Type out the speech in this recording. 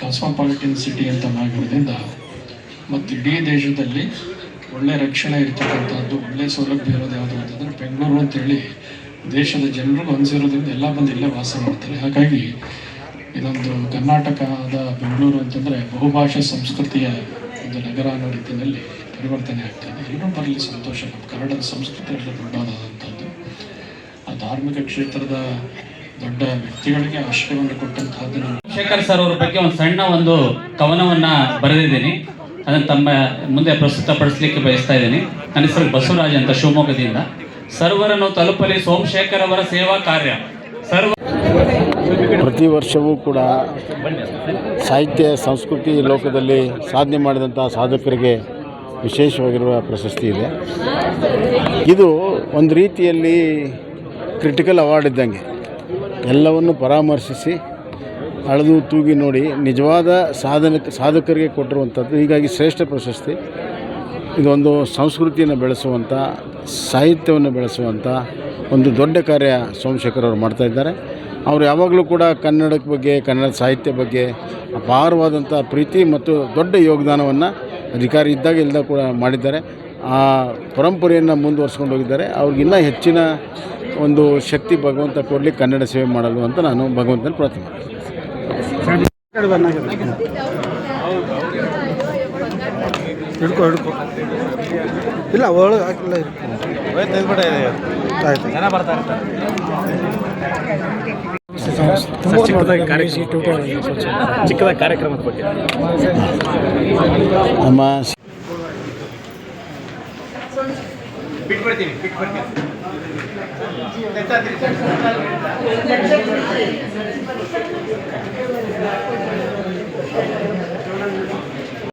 Cosmopolitan city ಅಂತ ಆಗಿರೋದ್ರಿಂದ ಮತ್ತು ಇಡೀ ದೇಶದಲ್ಲಿ ಒಳ್ಳೆ ರಕ್ಷಣೆ ಇರ್ತಕ್ಕಂಥದ್ದು, ಒಳ್ಳೆಯ ಸೌಲಭ್ಯ ಇರೋದು ಯಾವುದು ಅಂತಂದರೆ ಬೆಂಗಳೂರು ಅಂತೇಳಿ ದೇಶದ ಜನರಿಗೂ ಅನಿಸಿರೋದ್ರಿಂದ ಎಲ್ಲ ಬಂದು ಇಲ್ಲೇ ವಾಸ ಮಾಡ್ತಾರೆ. ಹಾಗಾಗಿ ಇದೊಂದು ಕರ್ನಾಟಕದ ಬೆಂಗಳೂರು ಅಂತಂದರೆ ಬಹುಭಾಷಾ ಸಂಸ್ಕೃತಿಯ ಒಂದು ನಗರ ಅನ್ನೋ ರೀತಿಯಲ್ಲಿ ಪರಿವರ್ತನೆ ಆಗ್ತಾಯಿದೆ. ಎಲ್ಲರೂ ಬರಲಿ ಸಂತೋಷ. ನಮ್ಮ ಕನ್ನಡದ ಸಂಸ್ಕೃತಿ ಎಲ್ಲ ದೊಡ್ಡದಾದಂಥದ್ದು. ಆ ಧಾರ್ಮಿಕ ಕ್ಷೇತ್ರದ ದೊಡ್ಡ ವ್ಯಕ್ತಿಗಳಿಗೆ ಆಶ್ರಯವನ್ನು ಕೊಟ್ಟಂತಹದ್ದು. ಶೇಖರ್ ಸರ್ ಅವ್ರ ಬಗ್ಗೆ ಒಂದು ಸಣ್ಣ ಒಂದು ಕವನವನ್ನು ಬರೆದಿದ್ದೀನಿ, ಅದನ್ನು ತಮ್ಮ ಮುಂದೆ ಪ್ರಸ್ತುತಪಡಿಸಲಿಕ್ಕೆ ಬಯಸ್ತಾ ಇದ್ದೀನಿ. ನನ್ನ ಹೆಸರು ಬಸವರಾಜ್ ಅಂತ, ಶಿವಮೊಗ್ಗದಿಂದ. ಸರ್ವರನ್ನು ತಲುಪಲಿ ಸೋಮಶೇಖರ್ ಅವರ ಸೇವಾ ಕಾರ್ಯ. ಪ್ರತಿ ವರ್ಷವೂ ಕೂಡ ಸಾಹಿತ್ಯ ಸಂಸ್ಕೃತಿ ಲೋಕದಲ್ಲಿ ಸಾಧನೆ ಮಾಡಿದಂಥ ಸಾಧಕರಿಗೆ ವಿಶೇಷವಾಗಿರುವ ಪ್ರಶಸ್ತಿ ಇದೆ. ಇದು ಒಂದು ರೀತಿಯಲ್ಲಿ ಕ್ರಿಟಿಕಲ್ ಅವಾರ್ಡ್ ಇದ್ದಂಗೆ, ಎಲ್ಲವನ್ನು ಪರಾಮರ್ಶಿಸಿ ಅಳೆದು ತೂಗಿ ನೋಡಿ ನಿಜವಾದ ಸಾಧಕರಿಗೆ ಕೊಟ್ಟಿರುವಂಥದ್ದು. ಹೀಗಾಗಿ ಶ್ರೇಷ್ಠ ಪ್ರಶಸ್ತಿ. ಇದೊಂದು ಸಂಸ್ಕೃತಿಯನ್ನು ಬೆಳೆಸುವಂಥ, ಸಾಹಿತ್ಯವನ್ನು ಬೆಳೆಸುವಂಥ ಒಂದು ದೊಡ್ಡ ಕಾರ್ಯ ಸೋಮಶೇಖರ್ ಅವರು ಮಾಡ್ತಾಯಿದ್ದಾರೆ. ಅವರು ಯಾವಾಗಲೂ ಕೂಡ ಕನ್ನಡದ ಬಗ್ಗೆ, ಕನ್ನಡ ಸಾಹಿತ್ಯ ಬಗ್ಗೆ ಅಪಾರವಾದಂಥ ಪ್ರೀತಿ ಮತ್ತು ದೊಡ್ಡ ಯೋಗದಾನವನ್ನು ಅಧಿಕಾರಿ ಇದ್ದಾಗ ಇಲ್ಲದ ಕೂಡ ಮಾಡಿದ್ದಾರೆ. ಆ ಪರಂಪರೆಯನ್ನು ಮುಂದುವರ್ಸ್ಕೊಂಡು ಹೋಗಿದ್ದಾರೆ. ಅವ್ರಿಗಿನ್ನೂ ಹೆಚ್ಚಿನ ಒಂದು ಶಕ್ತಿ ಭಗವಂತ ಕೊಡಲಿ, ಕನ್ನಡ ಸೇವೆ ಮಾಡಲು ಅಂತ ನಾನು ಭಗವಂತನ ಪ್ರಾರ್ಥನೆ ಮಾಡ್ತೀನಿ. ಇಲ್ಲ ಒಳಗೆ ಹಾಕಿಲ್ಲ, ಜನ ಬರ್ತಾರೆ. ಚಿಕ್ಕದಾಗಿ ಕಾರ್ಯಕ್ರಮದ ಬಗ್ಗೆ ನಮ್ಮ ಬಿಟ್ಬಿಡ್ತೀನಿ